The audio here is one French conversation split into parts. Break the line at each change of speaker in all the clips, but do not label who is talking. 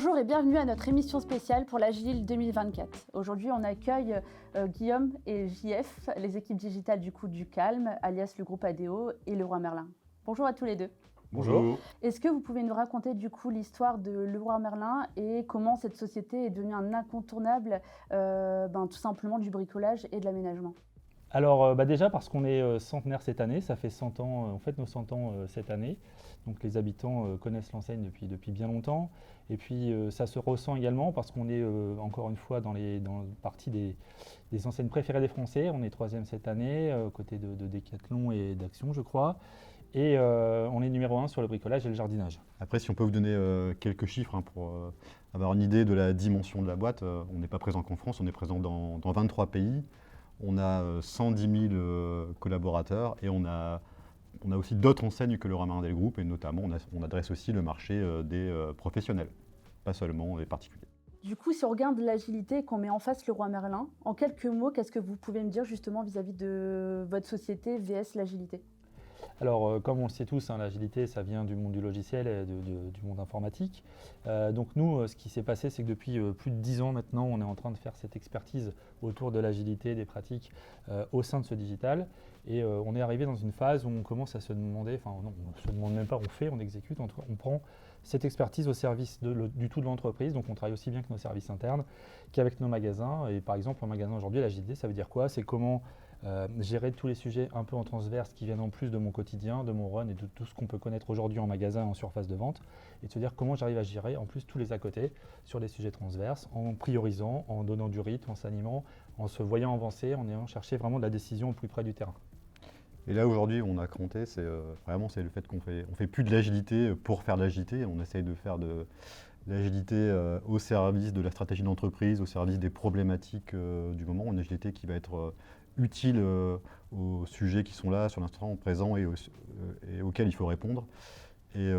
Bonjour et bienvenue à notre émission spéciale pour l'Agile 2024. Aujourd'hui, on accueille Guillaume et JF, les équipes digitales du Calme, alias le groupe ADO et Leroy Merlin. Bonjour à tous les deux.
Bonjour.
Est-ce que vous pouvez nous raconter l'histoire de Leroy Merlin et comment cette société est devenue un incontournable tout simplement du bricolage et de l'aménagement?
Alors déjà parce qu'on est centenaire cette année, ça fait 100 ans, on fête nos 100 ans cette année. Donc les habitants connaissent l'enseigne depuis bien longtemps. Et puis ça se ressent également parce qu'on est encore une fois dans partie des enseignes préférées des Français. On est troisième cette année, aux côtés de Decathlon et d'Action, je crois. Et on est numéro 1 sur le bricolage et le jardinage.
Après, si on peut vous donner quelques chiffres pour avoir une idée de la dimension de la boîte, on n'est pas présent qu'en France, on est présent dans 23 pays. On a 110 000 collaborateurs et on a aussi d'autres enseignes que Leroy Merlin Group et notamment on adresse aussi le marché des professionnels, pas seulement les particuliers.
Du coup, si on regarde l'agilité et qu'on met en face Leroy Merlin, en quelques mots, qu'est-ce que vous pouvez me dire justement vis-à-vis de votre société vs l'agilité?
Alors, comme on le sait tous, l'agilité, ça vient du monde du logiciel et du monde informatique. Donc nous, ce qui s'est passé, c'est que depuis plus de 10 ans maintenant, on est en train de faire cette expertise autour de l'agilité, des pratiques au sein de ce digital. Et on est arrivé dans une phase où on commence à se demander, enfin non, on ne se demande même pas, on exécute, on prend cette expertise au service du tout de l'entreprise. Donc on travaille aussi bien que nos services internes qu'avec nos magasins. Et par exemple, en magasin aujourd'hui, l'agilité, ça veut dire quoi? C'est comment gérer tous les sujets un peu en transverse qui viennent en plus de mon quotidien, de mon run et de tout ce qu'on peut connaître aujourd'hui en magasin, en surface de vente, et de se dire comment j'arrive à gérer en plus tous les à côté sur les sujets transverses, en priorisant, en donnant du rythme, en s'animant, en se voyant avancer, en ayant cherché vraiment de la décision au plus près du terrain.
Et là aujourd'hui, on a compté, c'est le fait qu'on fait plus de l'agilité pour faire de l'agilité, on essaye de faire de l'agilité au service de la stratégie d'entreprise, au service des problématiques du moment, une agilité qui va être utile aux sujets qui sont là sur l'instant présent et auxquels il faut répondre. Et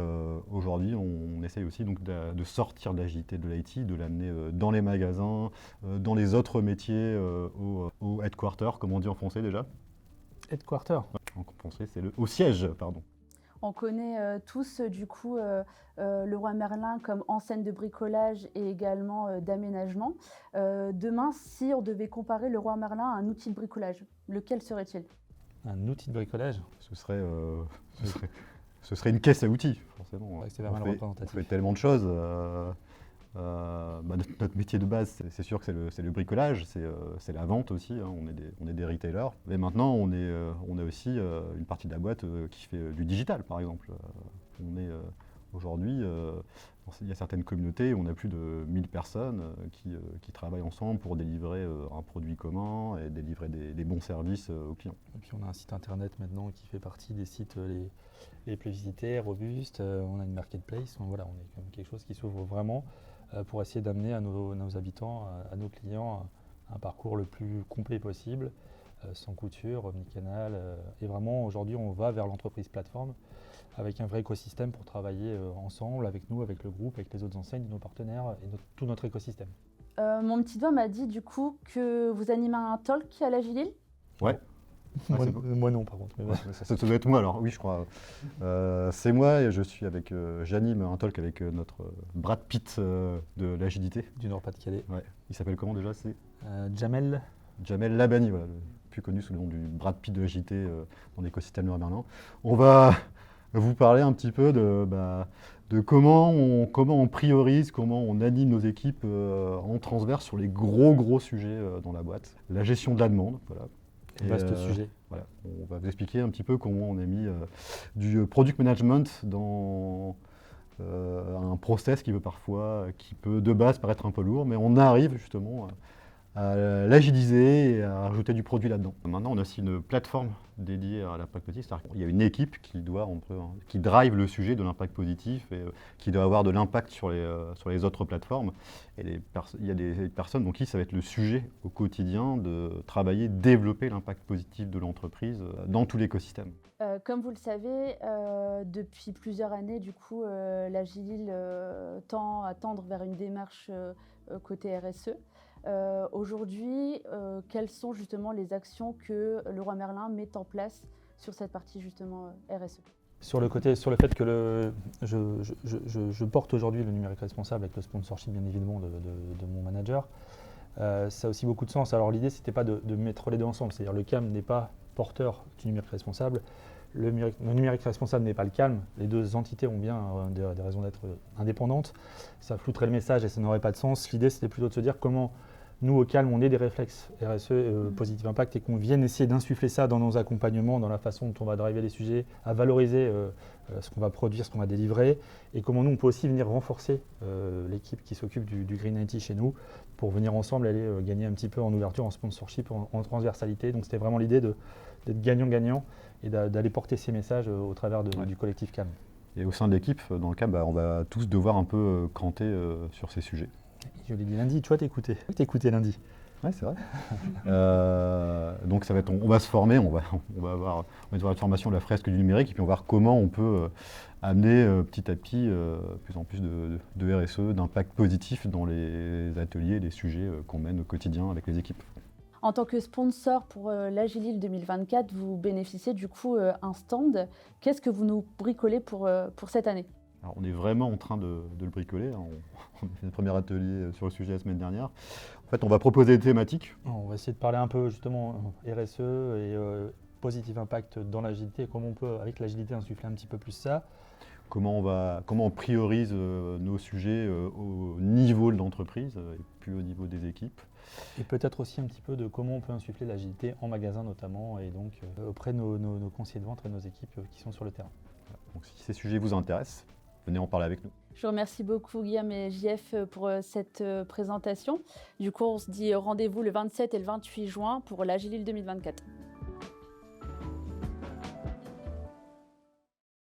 aujourd'hui, on essaye aussi donc de sortir de l'agilité de l'IT, de l'amener dans les magasins, dans les autres métiers, au headquarter, comme on dit en français déjà.
Headquarter.
En français, c'est au siège, pardon.
On connaît tous Leroy Merlin comme enseigne de bricolage et également d'aménagement. Demain, si on devait comparer Leroy Merlin à un outil de bricolage, lequel serait-il?
Un outil de bricolage?
Ce serait une caisse à outils, forcément.
Ouais, c'est pas mal représentatif.
On fait tellement de choses. Notre métier de base, c'est sûr que c'est le bricolage, c'est la vente aussi, on est des retailers. Mais maintenant, on a aussi une partie de la boîte qui fait du digital, par exemple. Aujourd'hui, il y a certaines communautés où on a plus de 1000 personnes qui travaillent ensemble pour délivrer un produit commun et délivrer des bons services aux clients.
Et puis on a un site internet maintenant qui fait partie des sites les plus visités, robustes. On a une marketplace, voilà, on est comme quelque chose qui s'ouvre vraiment pour essayer d'amener à nos habitants, à nos clients, un parcours le plus complet possible, sans couture, omnicanal. Et vraiment, aujourd'hui, on va vers l'entreprise plateforme avec un vrai écosystème pour travailler ensemble, avec nous, avec le groupe, avec les autres enseignes, nos partenaires et tout notre écosystème.
Mon petit doigt m'a dit du coup que vous animez un talk à la Gilil.
Ouais.
Moi non, par contre. Mais
ouais, ça doit être moi alors, oui, je crois. C'est moi et j'anime un talk avec notre Brad Pitt de l'agilité.
Du Nord-Pas-de-Calais.
Ouais. Il s'appelle comment déjà? C'est
Jamel
Labani, voilà, plus connu sous le nom du Brad Pitt de l'agilité dans l'écosystème Leroy Merlin. On va vous parler un petit peu de comment on priorise, comment on anime nos équipes en transverse sur les gros sujets dans la boîte. La gestion de la demande, voilà.
Vaste sujet.
Voilà. On va vous expliquer un petit peu comment on a mis du product management dans un process qui peut de base paraître un peu lourd, mais on arrive justement à l'agiliser et à rajouter du produit là-dedans. Maintenant, on a aussi une plateforme dédiée à l'impact positif, c'est-à-dire qu'il y a une équipe qui drive le sujet de l'impact positif et qui doit avoir de l'impact sur les autres plateformes. Et il y a des personnes pour qui ça va être le sujet au quotidien de travailler, développer l'impact positif de l'entreprise dans tout l'écosystème.
Comme vous le savez, depuis plusieurs années, du coup, la Gilil tend à tendre vers une démarche côté RSE. Aujourd'hui, quelles sont justement les actions que Leroy Merlin met en place sur cette partie justement RSE?
Sur le fait que je porte aujourd'hui le numérique responsable avec le sponsorship bien évidemment de mon manager, ça a aussi beaucoup de sens. Alors l'idée c'était pas de mettre les deux ensemble, c'est-à-dire le CAM n'est pas porteur du numérique responsable, le numérique responsable n'est pas le CAM, les deux entités ont bien des raisons d'être indépendantes, ça flouterait le message et ça n'aurait pas de sens. L'idée c'était plutôt de se dire comment nous, au CALM, on ait des réflexes RSE, Positive Impact, et qu'on vienne essayer d'insuffler ça dans nos accompagnements, dans la façon dont on va driver les sujets, à valoriser ce qu'on va produire, ce qu'on va délivrer, et comment nous, on peut aussi venir renforcer l'équipe qui s'occupe du Green IT chez nous, pour venir ensemble aller gagner un petit peu en ouverture, en sponsorship, en transversalité. Donc c'était vraiment l'idée d'être gagnant-gagnant et d'aller porter ces messages au travers du collectif CALM.
Et au sein de l'équipe, dans le CAM, on va tous devoir un peu cranter sur ces sujets.
Je l'ai dit lundi, toi t'écoutais lundi.
Ouais, c'est vrai. Donc ça va être, on va se former, on va avoir une formation de la fresque du numérique et puis on va voir comment on peut amener petit à petit plus en plus de RSE, d'impact positif dans les ateliers, les sujets qu'on mène au quotidien avec les équipes.
En tant que sponsor pour l'Agilil 2024, vous bénéficiez du coup un stand. Qu'est-ce que vous nous bricolez pour cette année ?
Alors, on est vraiment en train de le bricoler. On a fait le premier atelier sur le sujet la semaine dernière. En fait, on va proposer des thématiques.
On va essayer de parler un peu justement RSE et Positive Impact dans l'agilité. Comment on peut, avec l'agilité, insuffler un petit peu plus ça.
Comment on priorise nos sujets au niveau de l'entreprise et plus au niveau des équipes.
Et peut-être aussi un petit peu de comment on peut insuffler l'agilité en magasin notamment et donc auprès de nos conseillers de vente et nos équipes qui sont sur le terrain.
Donc si ces sujets vous intéressent, venez en parler avec nous.
Je vous remercie beaucoup Guillaume et JF pour cette présentation. Du coup, on se dit rendez-vous le 27 et le 28 juin pour l'Agilil 2024.